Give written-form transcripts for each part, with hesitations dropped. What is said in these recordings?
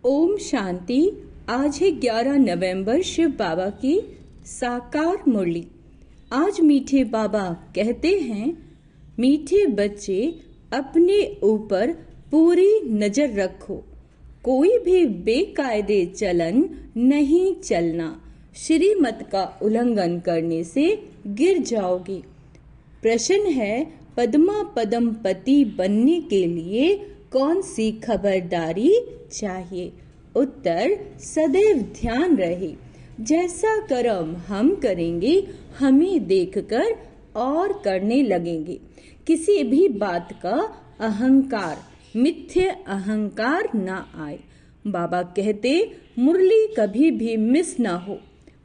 ओम शांति। आज है 11 नवंबर, शिव बाबा की साकार मुरली। आज मीठे बाबा कहते हैं, मीठे बच्चे अपने ऊपर पूरी नजर रखो, कोई भी बेकायदे चलन नहीं चलना, श्रीमत का उल्लंघन करने से गिर जाओगे। प्रश्न है, पद्मा पदम पति बनने के लिए कौन सी खबरदारी चाहिए? उत्तर, सदैव ध्यान रहे, जैसा कर्म हम करेंगे हमें देखकर और करने लगेंगे। किसी भी बात का अहंकार, मिथ्या अहंकार ना आए। बाबा कहते, मुरली कभी भी मिस ना हो।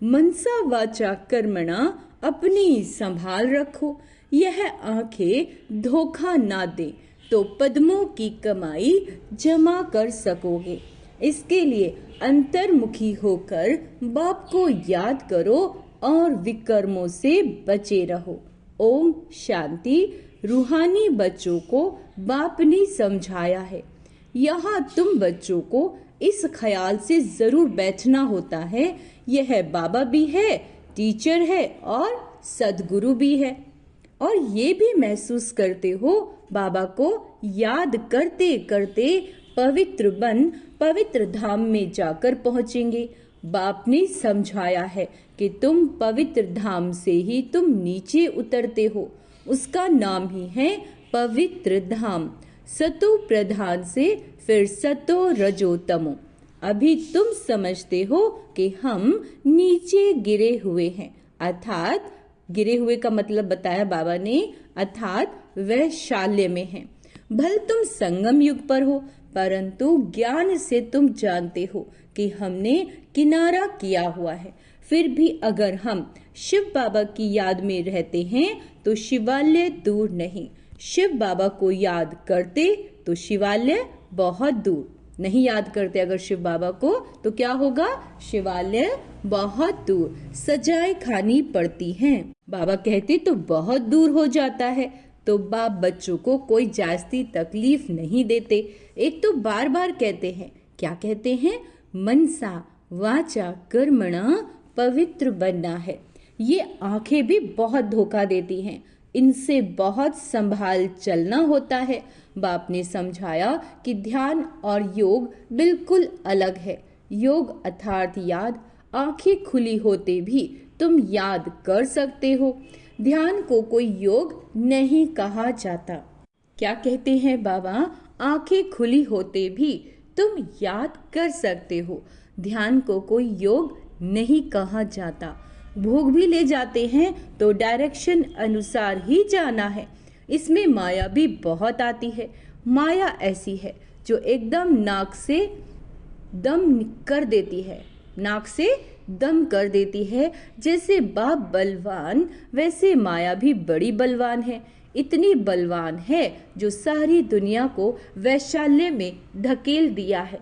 मनसा वाचा कर्मणा अपनी संभाल रखो। यह आंखें धोखा ना दे तो पद्मों की कमाई जमा कर सकोगे। इसके लिए अंतर्मुखी होकर बाप को याद करो और विकर्मों से बचे रहो। ओम शांति। रूहानी बच्चों को बाप ने समझाया है, यहाँ तुम बच्चों को इस ख्याल से जरूर बैठना होता है, यह बाबा भी है, टीचर है और सदगुरु भी है। और ये भी महसूस करते हो, बाबा को याद करते करते पवित्र बन पवित्र धाम में जाकर पहुंचेंगे। बाप ने समझाया है कि तुम पवित्र धाम से ही तुम नीचे उतरते हो, उसका नाम ही है पवित्र धाम। सतो प्रधान से फिर सतो रजो तमो। अभी तुम समझते हो कि हम नीचे गिरे हुए हैं, अर्थात गिरे हुए का मतलब बताया बाबा ने, अर्थात वैशाल्य में है। भल तुम संगम युग पर हो, परंतु ज्ञान से तुम जानते हो कि हमने किनारा किया हुआ है। फिर भी अगर हम शिव बाबा की याद में रहते हैं तो शिवालय दूर नहीं। शिव बाबा को याद करते तो शिवालय बहुत दूर। नहीं याद करते अगर शिव बाबा को तो क्या होगा? शिवालय बहुत दूर। सजाएं खानी पड़ती हैं। बाबा कहते तो बहुत दूर हो जाता है। तो बाप बच्चों को कोई जास्ती तकलीफ नहीं देते। एक तो बार बार कहते हैं, क्या कहते हैं? मनसा वाचा कर्मणा पवित्र बनना है। ये आंखें भी बहुत धोखा देती हैं, इनसे बहुत संभाल चलना होता है। बाप ने समझाया कि ध्यान और योग बिल्कुल अलग है। योग अर्थात याद, आंखें खुली होते भी तुम याद कर सकते हो। ध्यान को कोई योग नहीं कहा जाता। क्या कहते हैं बाबा? आंखें खुली होते भी तुम याद कर सकते हो। ध्यान को कोई योग नहीं कहा जाता। भोग भी ले जाते हैं तो डायरेक्शन अनुसार ही जाना है। इसमें माया भी बहुत आती है। माया ऐसी है जो एकदम नाक से दम कर देती है, नाक से दम कर देती है। जैसे बाप बलवान, वैसे माया भी बड़ी बलवान है। इतनी बलवान है जो सारी दुनिया को वैशाल्य में ढकेल दिया है।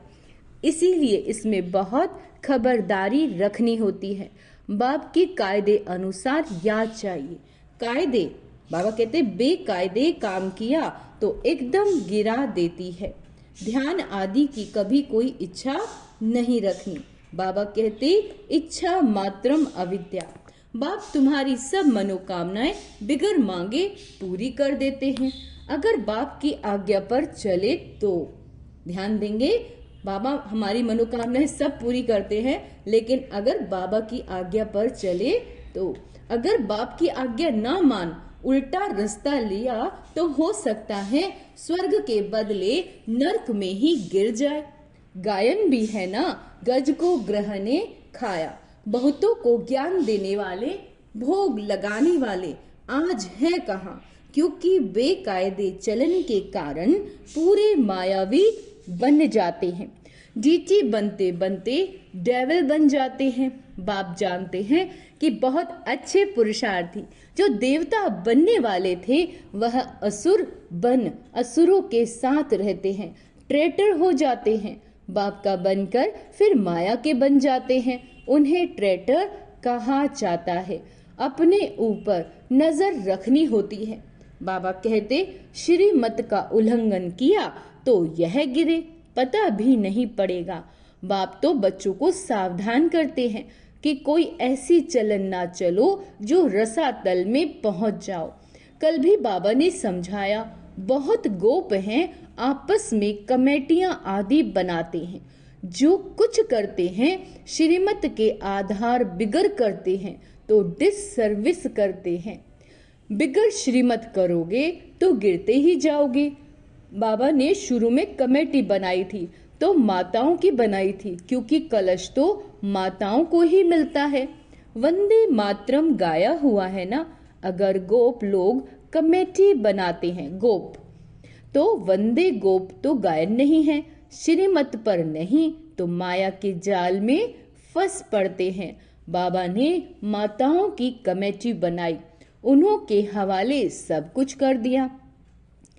इसीलिए इसमें बहुत खबरदारी रखनी होती है। बाप की कायदे अनुसार याद चाहिए। कायदे, बाबा कहते बेकायदे काम किया तो एकदम गिरा देती है। ध्यान आदि की कभी कोई इच्छा नहीं रखनी। बाबा कहते इच्छा मात्रम अविद्या। बाप तुम्हारी सब मनोकामनाएं बिगर मांगे पूरी कर देते हैं, अगर बाप की आज्ञा पर चले तो। ध्यान देंगे, बाबा हमारी मनोकामनाएं सब पूरी करते हैं, लेकिन अगर बाबा की आज्ञा पर चले तो। अगर बाप की आज्ञा ना मान उल्टा रास्ता लिया तो हो सकता है स्वर्ग के बदले नरक में ही गिर जाए। गायन भी है ना, गज को ग्रह ने खाया। बहुतों को ज्ञान देने वाले, भोग लगाने वाले आज है कहाँ? क्योंकि बेकायदे चलन के कारण पूरे मायावी बन जाते हैं। डीटी बनते बनते डेविल बन जाते हैं। बाप जानते हैं कि बहुत अच्छे पुरुषार्थी जो देवता बनने वाले थे वह असुर बन असुरों के साथ रहते हैं, ट्रेटर हो जाते हैं। बाप का बनकर फिर माया के बन जाते हैं। उन्हें ट्रेटर कहा जाता है। अपने ऊपर नजर रखनी होती है। बाबा कहते श्रीमत का उल्लंघन किया तो यह गिरे, पता भी नहीं पड़ेगा। बाप तो बच्चों को सावधान करते हैं कि कोई ऐसी चलन ना चलो जो रसातल में पहुंच जाओ। कल भी बाबा ने समझाया, बहुत गोप हैं, आपस में कमेटियां आदि बनाते हैं, जो कुछ करते हैं श्रीमत के आधार बिगड़ करते हैं तो डिससर्विस करते हैं। बिगड़ श्रीमत करोगे तो गिरते ही जाओगे। बाबा ने शुरू में कमेटी बनाई थी तो माताओं की बनाई थी, क्योंकि कलश तो माताओं को ही मिलता है। वंदे मातरम गाया हुआ है ना। अगर गोप लोग कमेटी बनाते हैं गोप, तो वंदे गोप तो गायन नहीं है, श्रीमत पर नहीं तो माया के जाल में फंस पड़ते हैं। बाबा ने माताओं की कमेटी बनाई, उन्हों के हवाले सब कुछ कर दिया।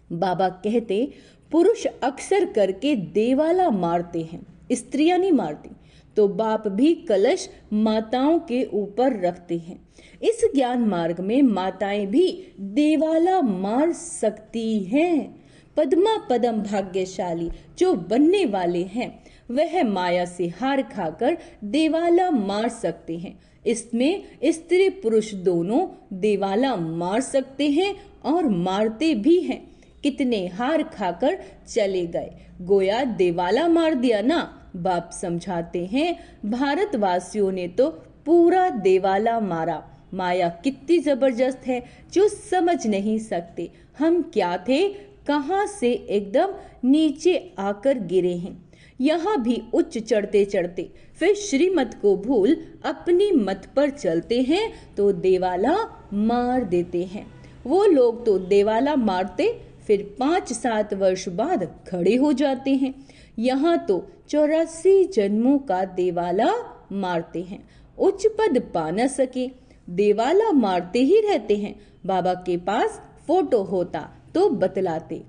बाबा कहते, पुरुष अक्सर करके देवाला मारते हैं, स्त्रियां नहीं मारती, तो बाप भी कलश माताओं के ऊपर रखते हैं। इस ज्ञान मार्ग में माताएं भी देवाला मार सकती हैं। पद्मा पदम भाग्यशाली जो बनने वाले हैं वह माया से हार खाकर देवाला मार सकते हैं। इसमें स्त्री पुरुष दोनों देवाला मार सकते हैं और मारते भी हैं। कितने हार खाकर चले गए, गोया देवाला मार दिया ना। बाप समझाते हैं, भारतवासियों ने तो पूरा देवाला मारा। माया कितनी जबरदस्त है जो समझ नहीं सकते। हम क्या थे, कहां से एकदम नीचे आकर गिरे हैं। यहाँ भी उच्च चढ़ते चढ़ते फिर श्रीमत को भूल अपनी मत पर चलते हैं तो देवाला मार देते हैं। वो लोग तो देवाला मारते फिर 5-7 वर्ष बाद खड़े हो जाते हैं। यहाँ तो 84 जन्मों का देवाला मारते हैं, उच्च पद पा न सके, देवाला मारते ही रहते हैं। बाबा के पास फोटो होता तो बतलाते।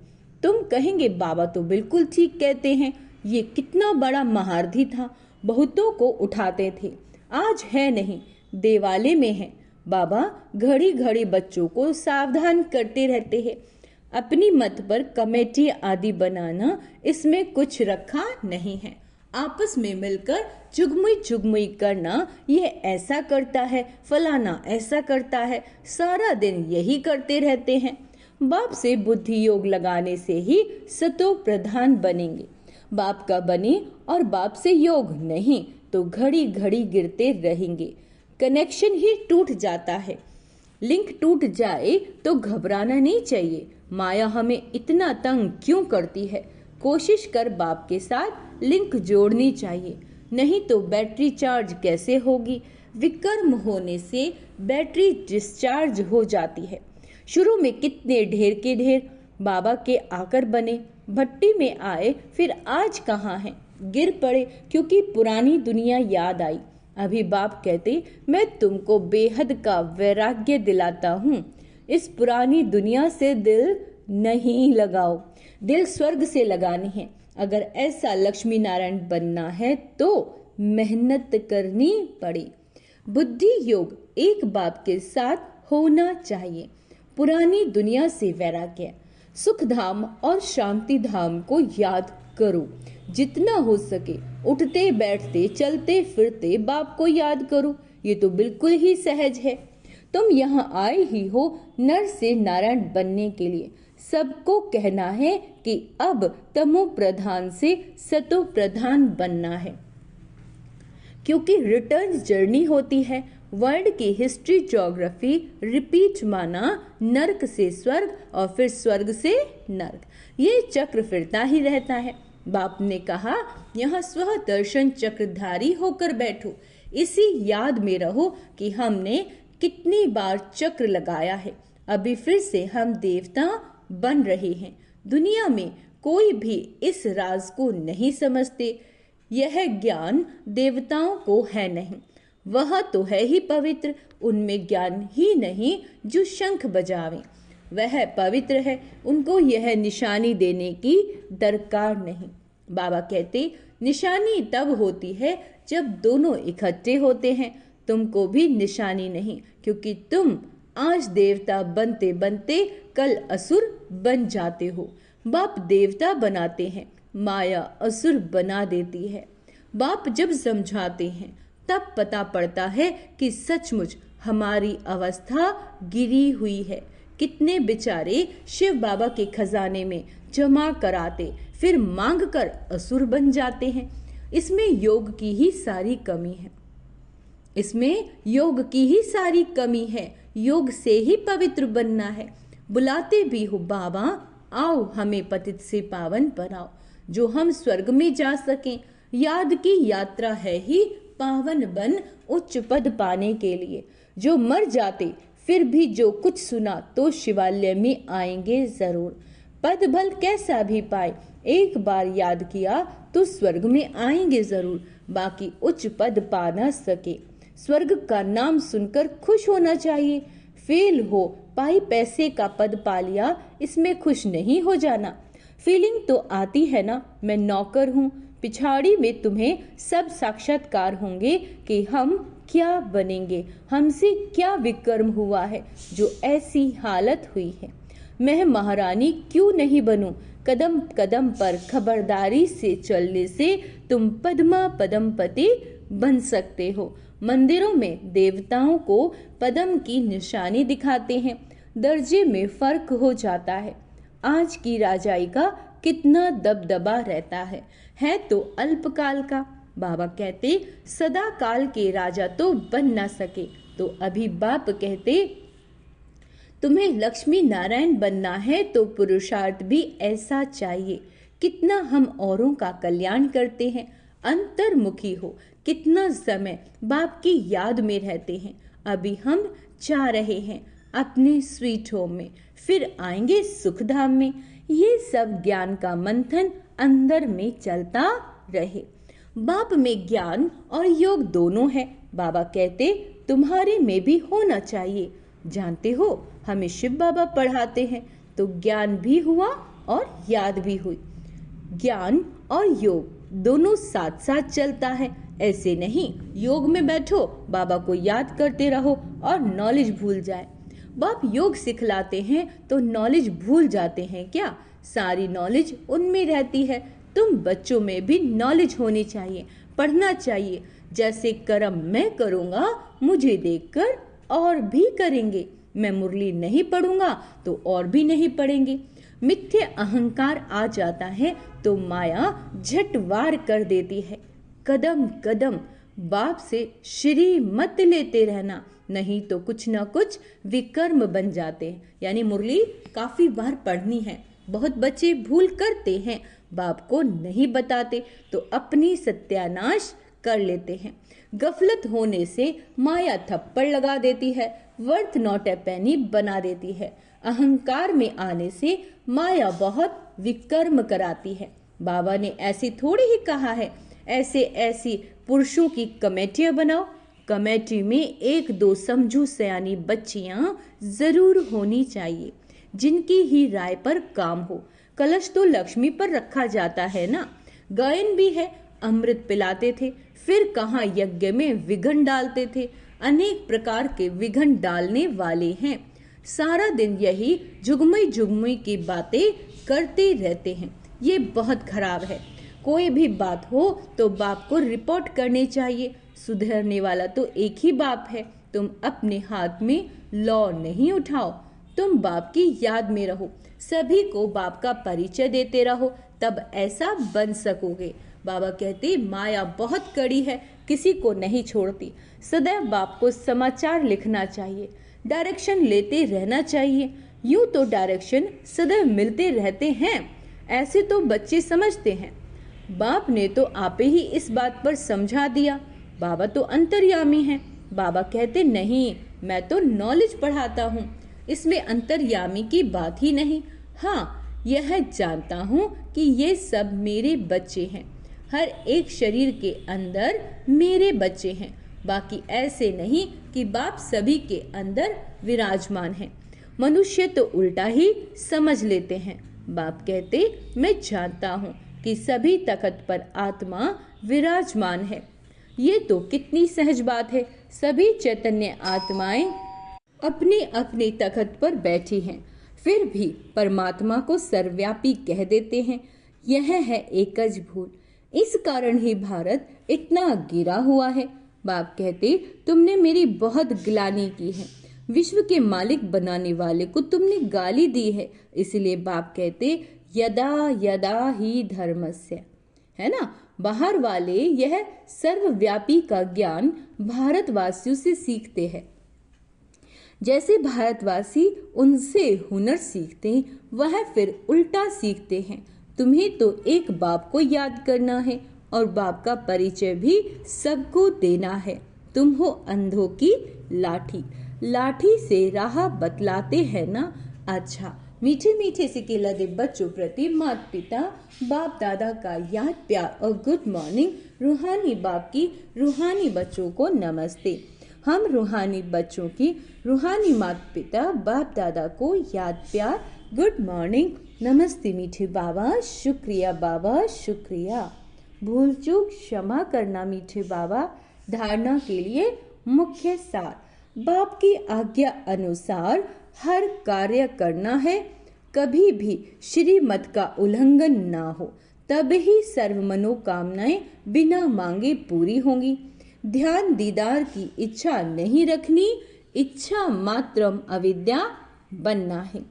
तुम कहेंगे बाबा तो बिल्कुल ठीक कहते हैं, ये कितना बड़ा महारथी था, बहुतों को उठाते थे, आज है नहीं, देवाले में है। बाबा घड़ी घड़ी बच्चों को सावधान करते रहते हैं। अपनी मत पर कमेटी आदि बनाना, इसमें कुछ रखा नहीं है। आपस में मिलकर चुगमुई चुगमुई करना, ये ऐसा करता है, फलाना ऐसा करता है, सारा दिन यही करते रहते हैं। बाप से बुद्धि योग लगाने से ही सतो प्रधान बनेंगे। बाप का बने और बाप से योग नहीं तो घड़ी घड़ी गिरते रहेंगे। कनेक्शन ही टूट जाता है। लिंक टूट जाए तो घबराना नहीं चाहिए। माया हमें इतना तंग क्यों करती है? कोशिश कर बाप के साथ लिंक जोड़नी चाहिए, नहीं तो बैटरी चार्ज कैसे होगी? विकर्म होने से बैटरी डिस्चार्ज हो जाती है। शुरू में कितने ढेर के ढेर बाबा के आकर बने, भट्टी में आए, फिर आज कहाँ हैं? गिर पड़े क्योंकि पुरानी दुनिया याद आई। अभी बाप कहते, मैं तुमको बेहद का वैराग्य दिलाता हूँ। इस पुरानी दुनिया से दिल नहीं लगाओ, दिल स्वर्ग से लगानी है। अगर ऐसा लक्ष्मी नारायण बनना है तो मेहनत करनी पड़े। बुद्धि योग एक बाप के साथ होना चाहिए। पुरानी दुनिया से वैराग्य, सुख धाम और शांति धाम को याद करो। जितना हो सके उठते बैठते चलते फिरते बाप को याद करो। ये तो बिल्कुल ही सहज है। तुम यहाँ आए ही हो नर से नारायण बनने के लिए। सबको कहना है कि अब तमो प्रधान से सतो प्रधान बनना है, क्योंकि रिटर्न जर्नी होती है। वर्ल्ड की हिस्ट्री ज्योग्राफी रिपीट माना, नर्क से स्वर्ग और फिर स्वर्ग से नर्क, ये चक्र फिरता ही रहता है। बाप ने कहा, यहाँ स्व दर्शन चक्रधारी होकर बैठो। इसी याद में रहो कि हमने कितनी बार चक्र लगाया है। अभी फिर से हम देवता बन रहे हैं। दुनिया में कोई भी इस राज को नहीं समझते। यह ज्ञान देवताओं को है नहीं, वह तो है ही पवित्र। उनमें ज्ञान ही नहीं जो शंख बजावे, वह पवित्र है। उनको यह निशानी देने की दरकार नहीं। बाबा कहते, निशानी तब होती है जब दोनों इकट्ठे होते हैं। तुमको भी निशानी नहीं, क्योंकि तुम आज देवता बनते बनते कल असुर बन जाते हो। बाप देवता बनाते हैं, माया असुर बना देती है। बाप जब समझाते हैं तब पता पड़ता है कि सचमुच हमारी अवस्था गिरी हुई है। कितने बेचारे शिव बाबा के खजाने में जमा कराते, फिर मांग कर असुर बन जाते हैं। इसमें योग की ही सारी कमी है। योग से ही पवित्र बनना है। बुलाते भी हो बाबा, आओ हमें पतित से पावन बनाओ, जो हम स्वर्ग में जा सकें। याद की यात्रा है ही पावन बन उच्च पद पाने के लिए। जो मर जाते फिर भी जो कुछ सुना तो शिवालय में आएंगे जरूर। पद भल कैसा भी पाए, एक बार याद किया तो स्वर्ग में आएंगे जरूर। बाकी उच्च पद पा ना सके, स्वर्ग का नाम सुनकर खुश होना चाहिए। फेल हो पाई पैसे का पद पा लिया, इसमें खुश नहीं हो जाना। फीलिंग तो आती है ना, मैं नौकर हूँ, पिछाड़ी में तुम्हें सब साक्षात्कार होंगे कि हम क्या बनेंगे, हमसे क्या विकर्म हुआ है जो ऐसी हालत हुई है। मैं महारानी क्यों नहीं बनूं, कदम कदम पर खबरदारी से चलने से तुम पद्मा पदमपति बन सकते हो। मंदिरों में देवताओं को पद्म की निशानी दिखाते हैं, दर्जे में फर्क हो जाता है। आज की राजाई का कितना दबदबा रहता है तो अल्पकाल का। बाबा कहते सदा काल के राजा तो बन ना सके, तो अभी बाप कहते तुम्हें लक्ष्मी नारायण बनना है तो पुरुषार्थ भी ऐसा चाहिए। कितना हम औरों का कल्याण करते हैं, अंतर्मुखी हो, कितना समय बाप की याद में रहते हैं। अभी हम जा रहे हैं अपने स्वीट होम में, फिर आएंगे सुखधाम में। ये सब ज्ञान का मंथन अंदर में चलता रहे। बाप में ज्ञान और योग दोनों है। बाबा कहते तुम्हारे में भी होना चाहिए। जानते हो हमें शिव बाबा पढ़ाते हैं तो ज्ञान भी हुआ और याद भी हुई। ज्ञान और योग दोनों साथ साथ चलता है। ऐसे नहीं योग में बैठो बाबा को याद करते रहो और नॉलेज भूल जाए। बाप योग सिखलाते हैं तो नॉलेज भूल जाते हैं क्या? सारी नॉलेज उनमें रहती है। तुम बच्चों में भी नॉलेज होनी चाहिए, पढ़ना चाहिए। जैसे कर्म मैं करूँगा मुझे देखकर और भी करेंगे। मैं मुरली नहीं पढ़ूंगा तो और भी नहीं पढ़ेंगे। मिथ्या अहंकार आ जाता है तो माया झट वार कर देती है। कदम कदम बाप से श्री मत लेते रहना, नहीं तो कुछ ना कुछ विकर्म बन जाते हैं। यानी मुरली काफी बार पढ़नी है। बहुत बच्चे भूल करते हैं, बाप को नहीं बताते तो अपनी सत्यानाश कर लेते हैं। गफलत होने से माया थप्पड़ लगा देती है, वर्थ नॉट ए पेनी बना देती है। अहंकार में आने से माया बहुत विकर्म कराती है। बाबा ने ऐसे थोड़ी ही कहा है, ऐसी पुरुषों की कमेटियां बनाओ। कमेटी में एक दो समझू सयानी बच्चियां जरूर होनी चाहिए, जिनकी ही राय पर काम हो। कलश तो लक्ष्मी पर रखा जाता है ना। गायन भी है, अमृत पिलाते थे, फिर कहाँ यज्ञ में विघन डालते थे। अनेक प्रकार के विघन डालने वाले हैं। सारा दिन यही जुगमुई की बातें करते रहते हैं। ये बहुत खराब है। कोई भी बात हो तो बाप को रिपोर्ट करनी चाहिए। सुधरने वाला तो एक ही बाप है। तुम अपने हाथ में लॉ नहीं उठाओ, तुम बाप की याद में रहो, सभी को बाप का परिचय देते रहो, तब ऐसा बन सकोगे। बाबा कहते माया बहुत कड़ी है, किसी को नहीं छोड़ती। सदैव बाप को समाचार लिखना चाहिए, डायरेक्शन लेते रहना चाहिए। यूं तो डायरेक्शन सदैव मिलते रहते हैं, ऐसे तो बच्चे समझते हैं। बाप ने तो आपे ही इस बात पर समझा दिया। बाबा तो अंतर्यामी हैं। बाबा कहते नहीं, मैं तो नॉलेज पढ़ाता हूँ, इसमें अंतर्यामी की बात ही नहीं। हाँ, यह जानता हूँ कि ये सब मेरे बच्चे हैं। हर एक शरीर के अंदर मेरे बच्चे हैं। बाकी ऐसे नहीं कि बाप सभी के अंदर विराजमान है। मनुष्य तो उल्टा ही समझ लेते हैं। बाप कहते मैं जानता हूँ कि सभी तख्त पर आत्मा विराजमान है। ये तो कितनी सहज बात है। सभी चैतन्य आत्माएं अपने अपने तख्त पर बैठी हैं, फिर भी परमात्मा को सर्वव्यापी कह देते हैं। यह है एकज भूल। इस कारण ही भारत इतना गिरा हुआ है। बाप कहते, तुमने मेरी बहुत ग्लानि की है, विश्व के मालिक बनाने वाले को तुमने गाली दी है। इसलिए बाप कहते, यदा यदा ही धर्मस्य, है ना, बाहर वाले यह सर्वव्यापी का ज्ञान भारतवासियों से सीखते हैं। जैसे भारतवासी उनसे हुनर सीखते हैं, वह फिर उल्टा सीखते हैं। तुम्हें तो एक बाप को याद करना है और बाप का परिचय भी सबको देना है। तुम हो अंधों की लाठी, लाठी से राह बतलाते हैं ना। अच्छा, मीठे मीठे से लदे बच्चों प्रति माता पिता बाप दादा का याद प्यार और गुड मॉर्निंग। रूहानी बाप की रूहानी बच्चों को नमस्ते। हम रूहानी बच्चों की रूहानी माता पिता बाप दादा को याद प्यार गुड मॉर्निंग, नमस्ते मीठे बाबा, शुक्रिया बाबा, शुक्रिया। भूल चूक क्षमा करना मीठे बाबा। धारणा के लिए मुख्य सार, बाप की आज्ञा अनुसार हर कार्य करना है। कभी भी श्रीमत का उल्लंघन ना हो, तब ही सर्व मनोकामनाएं बिना मांगे पूरी होंगी। ध्यान दीदार की इच्छा नहीं रखनी, इच्छा मात्रम अविद्या बनना है।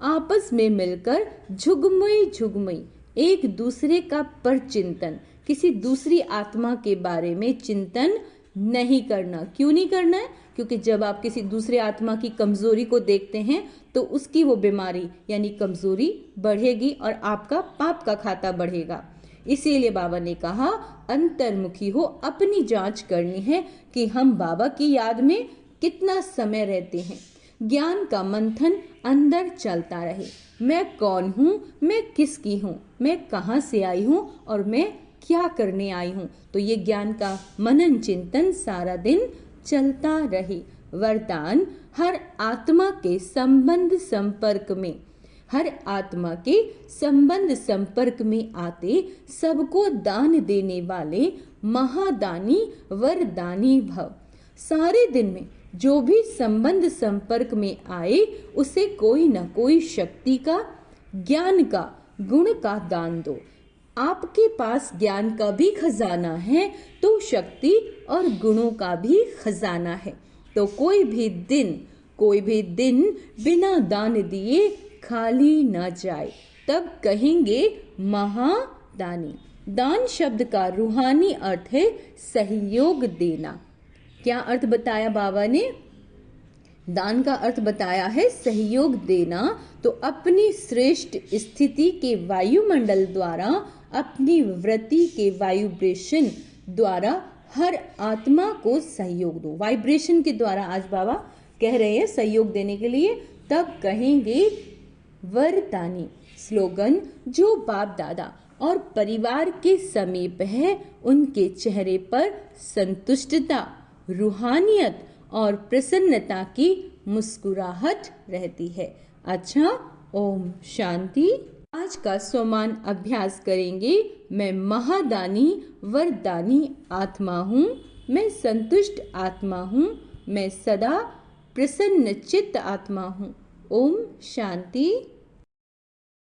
आपस में मिलकर झुगमुई झुगमुई एक दूसरे का परचिंतन, किसी दूसरी आत्मा के बारे में चिंतन नहीं करना। क्यों नहीं करना है? क्योंकि जब आप किसी दूसरे आत्मा की कमजोरी को देखते हैं तो उसकी वो बीमारी यानी कमजोरी बढ़ेगी और आपका पाप का खाता बढ़ेगा। इसीलिए बाबा ने कहा, अंतर्मुखी हो, अपनी जांच करनी है कि हम बाबा की याद में कितना समय रहते हैं। ज्ञान का मंथन अंदर चलता रहे। मैं कौन हूँ, मैं किसकी हूँ, मैं कहाँ से आई हूँ और मैं क्या करने आई हूँ। तो ये ज्ञान का मनन चिंतन सारा दिन चलता रहे। वरदान, हर आत्मा के संबंध संपर्क में, हर आत्मा के संबंध संपर्क में आते सबको दान देने वाले महादानी वरदानी भव। सारे दिन में जो भी संबंध संपर्क में आए उसे कोई न कोई शक्ति का, ज्ञान का, गुण का दान दो। आपके पास ज्ञान का भी खजाना है तो शक्ति और गुणों का भी खजाना है। तो कोई भी दिन बिना दान दिए खाली न जाए, तब कहेंगे महादानी। दान शब्द का रूहानी अर्थ है सहयोग देना। क्या अर्थ बताया बाबा ने? दान का अर्थ बताया है सहयोग देना। तो अपनी श्रेष्ठ स्थिति के वायुमंडल द्वारा, अपनी वृत्ति के वाइब्रेशन द्वारा हर आत्मा को सहयोग दो। वाइब्रेशन के द्वारा आज बाबा कह रहे हैं सहयोग देने के लिए। तब कहेंगे वरदानी। स्लोगन, जो बाप दादा और परिवार के समीप है उनके चेहरे पर संतुष्टता, रूहानियत और प्रसन्नता की मुस्कुराहट रहती है। अच्छा, ओम शांति। आज का सोमान अभ्यास करेंगे। मैं महादानी वरदानी आत्मा हूँ, मैं संतुष्ट आत्मा हूँ, मैं सदा प्रसन्न चित्त आत्मा हूँ। ओम शांति।